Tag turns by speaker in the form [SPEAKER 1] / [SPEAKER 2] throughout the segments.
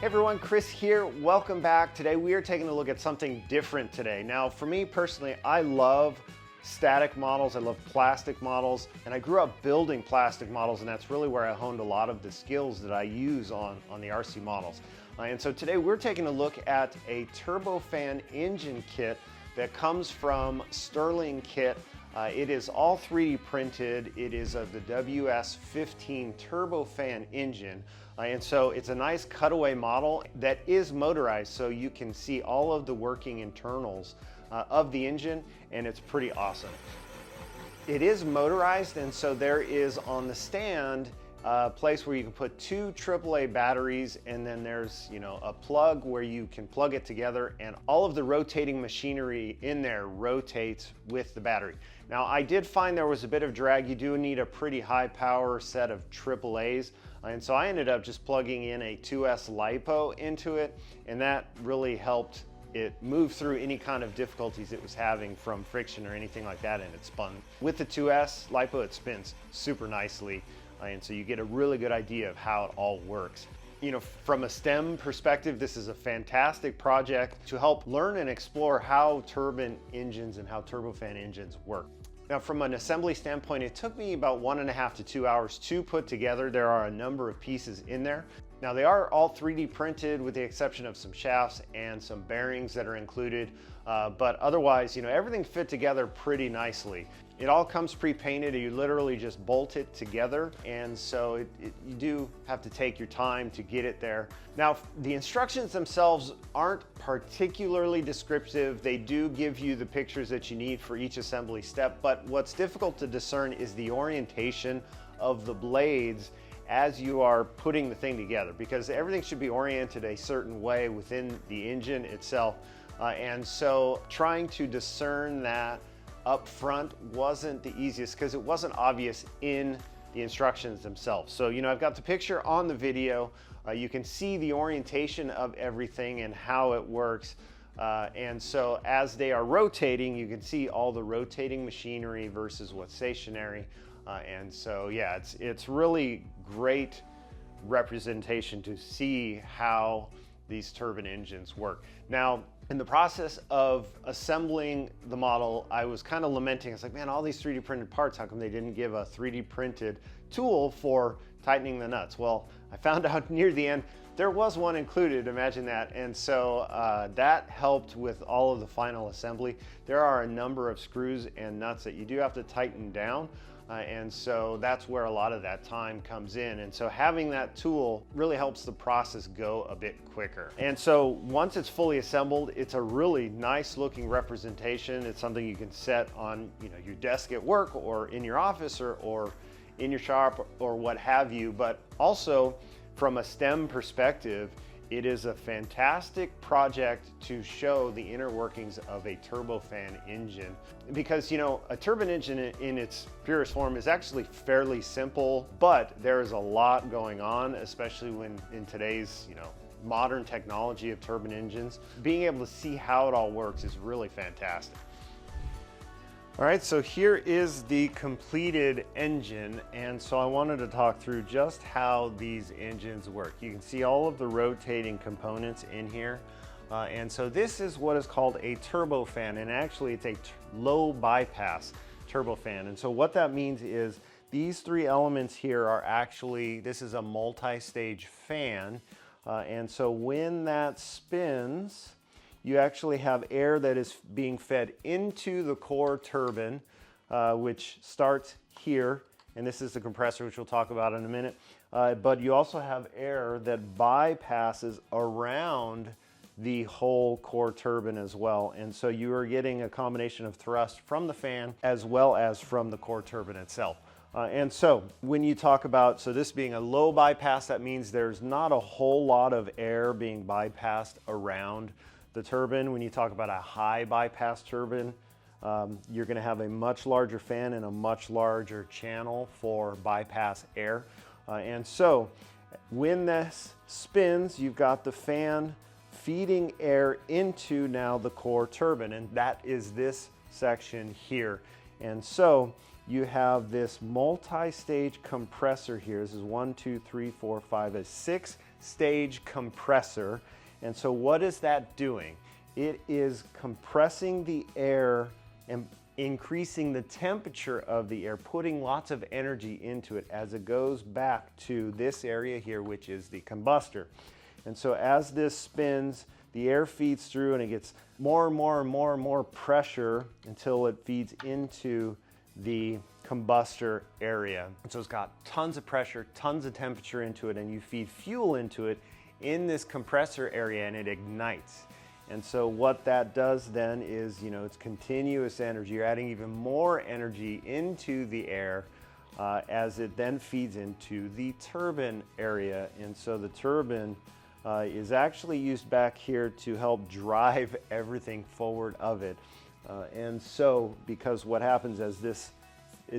[SPEAKER 1] Hey everyone, Chris here. Welcome back. Today we are taking a look at something different today. Now for me personally, I love static models, I love plastic models, and I grew up building plastic models, and that's really where I honed a lot of the skills that I use on the RC models. And so today we're taking a look at a turbofan engine kit that comes from StirlingKit. It is all 3D printed. It is of the WS-15 Turbofan engine. And so it's a nice cutaway model that is motorized, so you can see all of the working internals of the engine, and it's pretty awesome. It is motorized, and so there is on the stand a place where you can put 2 AAA batteries, and then there's a plug where you can plug it together, and all of the rotating machinery in there rotates with the battery. Now I did find there was a bit of drag. You do need a pretty high power set of AAAs, and so I ended up just plugging in a 2S LiPo into it, and that really helped it move through any kind of difficulties it was having from friction or anything like that, and it spun. With the 2S LiPo, it spins super nicely, and so you get a really good idea of how it all works. From a STEM perspective, this is a fantastic project to help learn and explore how turbine engines and how turbofan engines work. Now, from an assembly standpoint, it took me about 1.5 to 2 hours to put together. There are a number of pieces in there. Now, they are all 3D printed with the exception of some shafts and some bearings that are included, but otherwise, everything fit together pretty nicely. It all comes pre-painted. You literally just bolt it together, and so you do have to take your time to get it there. Now, the instructions themselves aren't particularly descriptive. They do give you the pictures that you need for each assembly step, but what's difficult to discern is the orientation of the blades as you are putting the thing together, because everything should be oriented a certain way within the engine itself. And so trying to discern that up front wasn't the easiest because it wasn't obvious in the instructions themselves. So, I've got the picture on the video. You can see the orientation of everything and how it works. And so as they are rotating, you can see all the rotating machinery versus what's stationary. And so, yeah, it's really great representation to see how these turbine engines work. Now, in the process of assembling the model, I was kind of lamenting. I was like, man, all these 3D printed parts, how come they didn't give a 3D printed tool for tightening the nuts? Well, I found out near the end, there was one included, imagine that. And so that helped with all of the final assembly. There are a number of screws and nuts that you do have to tighten down. And so that's where a lot of that time comes in. And so having that tool really helps the process go a bit quicker. And so once it's fully assembled, it's a really nice looking representation. It's something you can set on your desk at work or in your office or in your shop or what have you. But also from a STEM perspective, it is a fantastic project to show the inner workings of a turbofan engine, because a turbine engine in its purest form is actually fairly simple, but there is a lot going on, especially when in today's modern technology of turbine engines. Being able to see how it all works is really fantastic. All right, so here is the completed engine, and so I wanted to talk through just how these engines work. You can see all of the rotating components in here, and so this is what is called a turbofan, and actually it's a low bypass turbofan. And so what that means is these 3 elements here are actually, this is a multi-stage fan, and so when that spins, you actually have air that is being fed into the core turbine, which starts here, and this is the compressor, which we'll talk about in a minute. But you also have air that bypasses around the whole core turbine as well. And so you are getting a combination of thrust from the fan as well as from the core turbine itself. And so when you talk about, so this being a low bypass, that means there's not a whole lot of air being bypassed around the turbine. When you talk about a high bypass turbine, you're going to have a much larger fan and a much larger channel for bypass air. And so when this spins, you've got the fan feeding air into now the core turbine, and that is this section here. And so you have this multi-stage compressor here. This is 1, 2, 3, 4, 5, a 6-stage compressor. And so what is that doing? It is compressing the air and increasing the temperature of the air, putting lots of energy into it as it goes back to this area here, which is the combustor. And so as this spins, the air feeds through and it gets more and more and more and more pressure until it feeds into the combustor area. And so it's got tons of pressure, tons of temperature into it, and you feed fuel into it in this compressor area and it ignites. And so what that does then is, it's continuous energy. You're adding even more energy into the air as it then feeds into the turbine area. And so the turbine is actually used back here to help drive everything forward of it. And so, because what happens as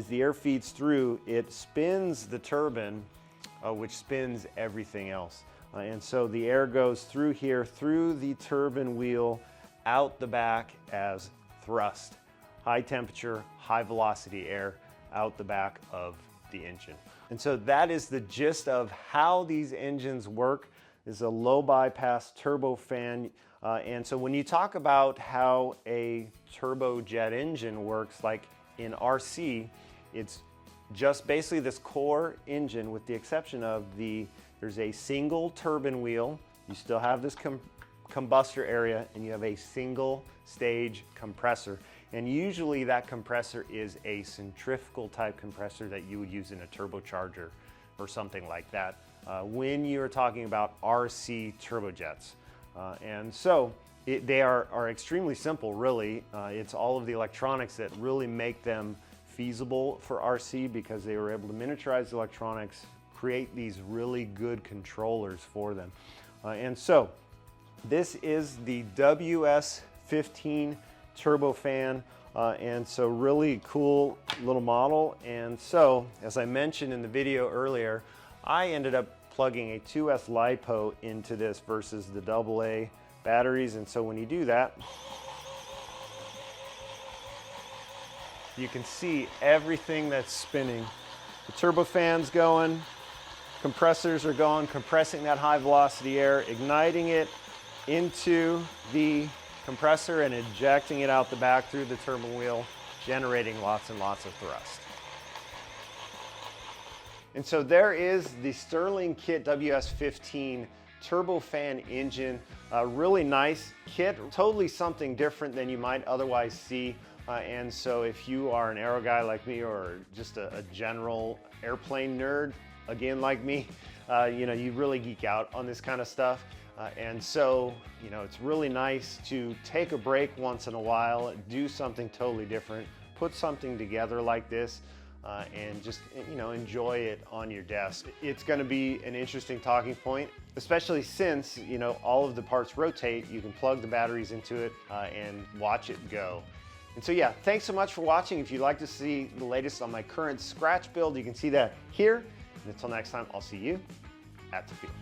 [SPEAKER 1] the air feeds through, it spins the turbine, which spins everything else. And so the air goes through here, through the turbine wheel, out the back as thrust. High temperature, high velocity air out the back of the engine. And so that is the gist of how these engines work. This is a low bypass turbofan. And so when you talk about how a turbojet engine works, like in RC, it's just basically this core engine with the exception of there's a single turbine wheel, you still have this combustor area, and you have a single stage compressor. And usually that compressor is a centrifugal type compressor that you would use in a turbocharger or something like that when you're talking about RC turbojets. And so they are extremely simple, really. It's all of the electronics that really make them feasible for RC, because they were able to miniaturize the electronics, create these really good controllers for them. And so this is the WS-15 Turbofan, and so really cool little model. And so, as I mentioned in the video earlier, I ended up plugging a 2S LiPo into this versus the AA batteries. And so when you do that, you can see everything that's spinning. The turbofan's going, compressors are going, compressing that high velocity air, igniting it into the compressor and ejecting it out the back through the turbine wheel, generating lots and lots of thrust. And so there is the StirlingKit WS-15 turbofan engine. A really nice kit, totally something different than you might otherwise see. And so if you are an aero guy like me, or just a general airplane nerd, again like me, you really geek out on this kind of stuff. And so, it's really nice to take a break once in a while, do something totally different, put something together like this, and just, enjoy it on your desk. It's going to be an interesting talking point, especially since, all of the parts rotate. You can plug the batteries into it and watch it go. And so yeah, thanks so much for watching. If you'd like to see the latest on my current scratch build, you can see that here. And until next time, I'll see you at the field.